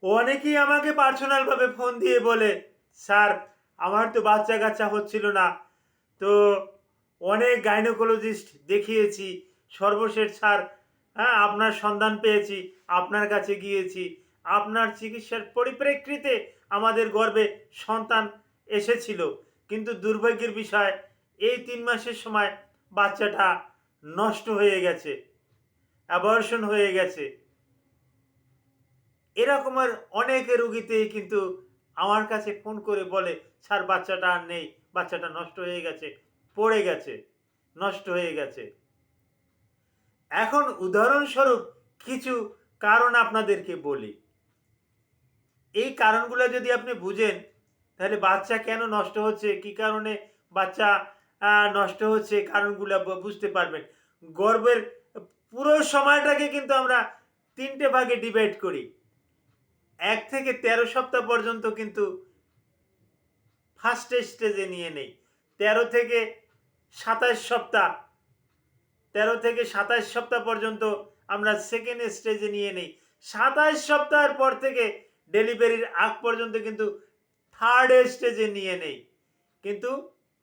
অনেকেই আমাকে পার্সোনালভাবে ফোন দিয়ে বলে, স্যার আমার তো বাচ্চা কাচ্চা হচ্ছিল না, তো অনেক গাইনোকোলজিস্ট দেখিয়েছি, সর্বশেষ স্যার হ্যাঁ আপনার সন্ধান পেয়েছি, আপনার কাছে গিয়েছি, আপনার চিকিৎসার পরিপ্রেক্ষিতে আমাদের গর্ভে সন্তান এসেছিল, কিন্তু দুর্ভাগ্যের বিষয় এই 3 মাসের সময় বাচ্চাটা নষ্ট হয়ে গেছে, অ্যাবর্শন হয়ে গেছে। এরকমের অনেক রুগীতেই কিন্তু আমার কাছে ফোন করে বলে, স্যার বাচ্চাটা আর নেই, বাচ্চাটা নষ্ট হয়ে গেছে, পড়ে গেছে, নষ্ট হয়ে গেছে। এখন উদাহরণস্বরূপ কিছু কারণ আপনাদেরকে বলি। এই কারণগুলো যদি আপনি বুঝেন, তাহলে বাচ্চা কেন নষ্ট হচ্ছে, কি কারণে বাচ্চা নষ্ট হচ্ছে, কারণগুলো বুঝতে পারবেন। গর্ভের পুরো সময়টাকে কিন্তু আমরা 3টে ভাগে ডিভাইড করি। 1 থেকে 13 সপ্তাহ পর্যন্ত কিন্তু ফার্স্ট স্টেজে নিয়ে নেই। 13 থেকে 27 সপ্তাহ 13 থেকে 27 সপ্তাহ পর্যন্ত আমরা সেকেন্ড স্টেজে নিয়ে নেই। 27 সপ্তাহের পর থেকে ডেলিভারির আগ পর্যন্ত কিন্তু থার্ড স্টেজে নিয়ে নেই। কিন্তু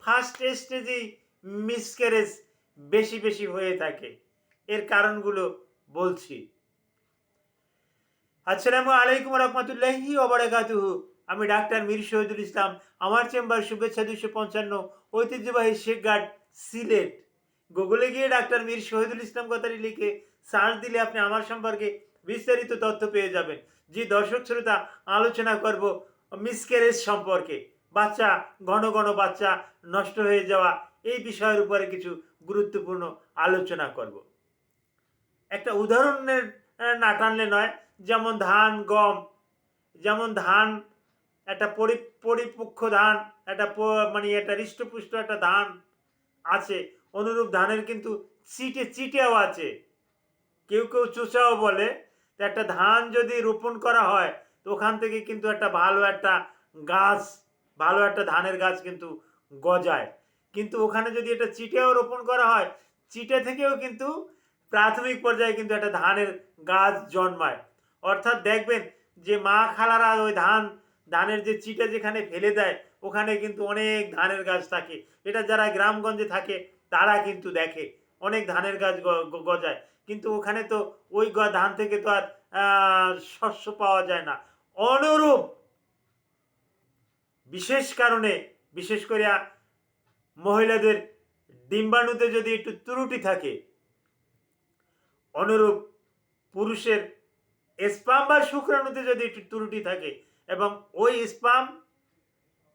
ফার্স্ট স্টেজেই মিসক্যারেজ বেশি বেশি হয়ে থাকে। এর কারণগুলো বলছি। আসসালামু আলাইকুম রহমতুল্লাহি ওবারাকাতুহু। আমি ডাক্তার মীর শহীদুল ইসলাম। আমার চেম্বার শুভেচ্ছা 255, ঐতিহ্যবাহী শেখঘাট, সিলেট। গুগলে গিয়ে ডাক্তার মীর শহীদুল ইসলাম কথাটি লিখে সার্চ দিলে আপনি আমার সম্পর্কে বিস্তারিত তথ্য পেয়ে যাবেন। জি দর্শক শ্রোতা, আলোচনা করব মিসক্যারেজ সম্পর্কে, বাচ্চা ঘন ঘন বাচ্চা নষ্ট হয়ে যাওয়া, এই বিষয়ের উপরে কিছু গুরুত্বপূর্ণ আলোচনা করব। একটা উদাহরণের না টানলে নয়, যেমন ধান গম, যেমন ধান একটা পরিপক্ষ ধান, একটা মানে একটা হৃষ্টপুষ্ট একটা ধান আছে, অনুরূপ ধানের কিন্তু চিটেও আছে, কেউ কেউ চোচাও বলে। তো একটা ধান যদি রোপণ করা হয়, তো ওখান থেকে কিন্তু একটা ভালো একটা গাছ, ভালো একটা ধানের গাছ কিন্তু গজায়। কিন্তু ওখানে যদি একটা চিটেও রোপণ করা হয়, চিটে থেকেও কিন্তু প্রাথমিক পর্যায়ে কিন্তু একটা ধানের গাছ জন্মায়। অর্থাৎ দেখবেন যে মা খালারা ওই ধানের যে চিটে যেখানে ফেলে দেয়, ওখানে কিন্তু অনেক ধানের গাছ থাকে। এটা যারা গ্রামগঞ্জে থাকে তারা কিন্তু দেখে অনেক ধানের গাছ গজায়, কিন্তু ওখানে তো ওই ধান থেকে তো আর শস্য পাওয়া যায় না। অনুরূপ বিশেষ কারণে, বিশেষ করে মহিলাদের ডিম্বাণুতে যদি একটু ত্রুটি থাকে, অনুরূপ পুরুষের স্পাম বা শুক্রাণুতে যদি একটু ত্রুটি থাকে, এবং ওই স্পাম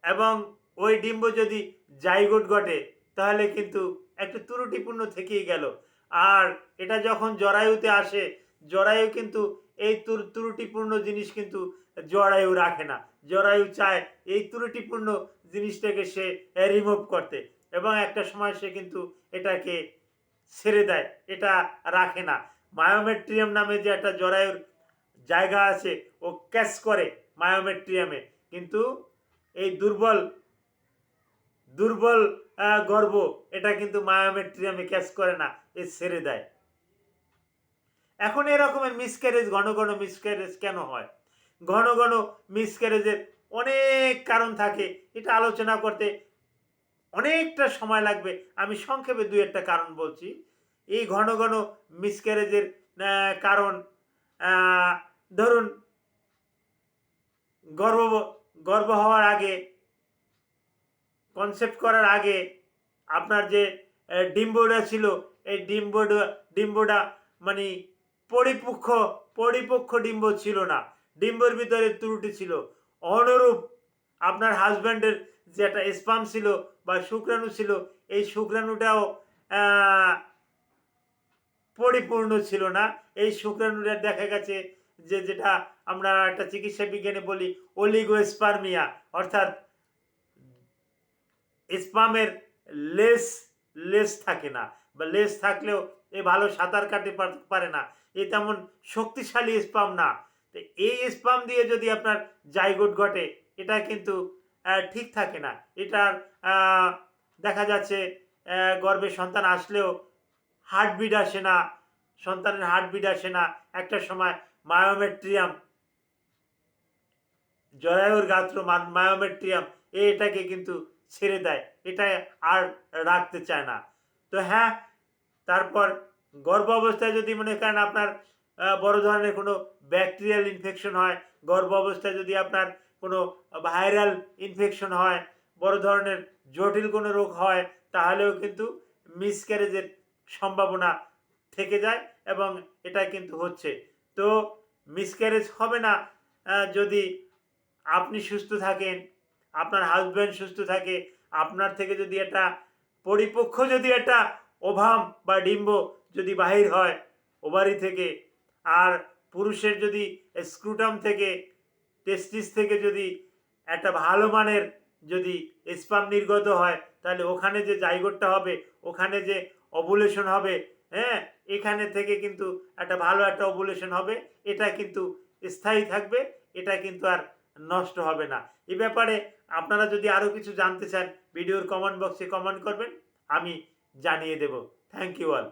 এবং ওই ডিম্ব যদি জাইগোট ঘটে, তাহলে কিন্তু একটু ত্রুটিপূর্ণ থেকেই গেল। আর এটা যখন জরায়ুতে আসে, জরায়ু কিন্তু এই ত্রুটিপূর্ণ জিনিস কিন্তু জরায়ু রাখে না। জরায়ু চায় এই ত্রুটিপূর্ণ জিনিসটাকে সে রিমুভ করতে, এবং একটা সময় সে কিন্তু এটাকে ছেড়ে দেয়, এটা রাখে না। মায়োমেট্রিয়াম নামে যে একটা জরায়ুর জায়গা আছে, ও ক্যাচ করে মায়োমেট্রিয়ামে, কিন্তু এই দুর্বল দুর্বল গর্ভ এটা কিন্তু মায়োমেট্রিয়ামে ক্যাচ করে না, এ ছেড়ে দেয়। এখন এরকমের মিসক্যারেজ, ঘন ঘন মিসক্যারেজ কেন হয়? ঘন ঘন মিসক্যারেজের অনেক কারণ থাকে, এটা আলোচনা করতে অনেকটা সময় লাগবে। আমি সংক্ষেপে 2-1টা কারণ বলছি। এই ঘন ঘন মিসক্যারেজের কারণ, ধরুন গর্ভ গর্ভ হওয়ার আগে, কনসেপ্ট করার আগে আপনার যে ডিম্বটা ছিল, এই ডিম্বটা মানে পরিপক্ষ ডিম্ব ছিল না, ডিম্বর ভিতরে ত্রুটি ছিল। অনুরূপ আপনার হাজব্যান্ডের যে একটা স্পাম ছিল বা শুক্রাণু ছিল, এই শুক্রাণুটাও পরিপূর্ণ ছিল না। এই শুক্রাণুটা দেখা গেছে যে, যেটা আমরা একটা চিকিৎসা বিজ্ঞানে বলি অলিগোস্পার্মিয়া, অর্থাৎ স্পামের লেস লেস থাকে না, বা লেস থাকলেও এ ভালো সাঁতার কাটতে পারে না, এ তেমন শক্তিশালী স্পাম না। তো এই স্পাম দিয়ে যদি আপনার জাইগোট ঘটে, এটা কিন্তু ঠিক থাকে না। এটার দেখা যাচ্ছে গর্ভে সন্তান আসলেও হার্টবিট আসে না, সন্তানের হার্টবিট আসে না। একটা সময় মায়োমেট্রিয়াম জরায়ুর গাত্র মায়োমেট্রিয়াম এটাকে কিন্তু ছেড়ে দেয়, এটা আর রাখতে চায় না। তো হ্যাঁ, তারপর গর্ভ অবস্থায় যদি মনে করেন আপনার বড় ধরনের কোনো ব্যাকটেরিয়াল ইনফেকশন হয়, গর্ভ অবস্থায় যদি আপনার কোনো ভাইরাল ইনফেকশন হয়, বড় ধরনের জটিল কোনো রোগ হয়, তাহলেও কিন্তু মিসক্যারেজের সম্ভাবনা থেকে যায় এবং এটা কিন্তু হচ্ছে। তো মিসক্যারেজ হবে না যদি আপনি সুস্থ থাকেন, আপনার হাসব্যান্ড সুস্থ থাকে, আপনার থেকে যদি একটা পরিপক্ক যদি একটা ওভাম বা ডিম্ব যদি বাহির হয় ওভারি থেকে, আর পুরুষের যদি স্ক্রুটাম থেকে, টেস্টিস থেকে যদি একটা ভালো মানের যদি স্পাম নির্গত হয়, তাহলে ওখানে যে জাইগোটটা হবে, ওখানে যে ওভুলেশন হবে, হ্যাঁ, এখানে থেকে কিন্তু একটা ভালো একটা ওভুলেশন হবে, এটা কিন্তু স্থায়ী থাকবে, এটা কিন্তু আর নষ্ট হবে না। এ ব্যাপারে আপনারা যদি আরও কিছু জানতে চান, ভিডিওর কমেন্ট বক্সে কমেন্ট করবেন, আমি জানিয়ে দেব। Thank you all.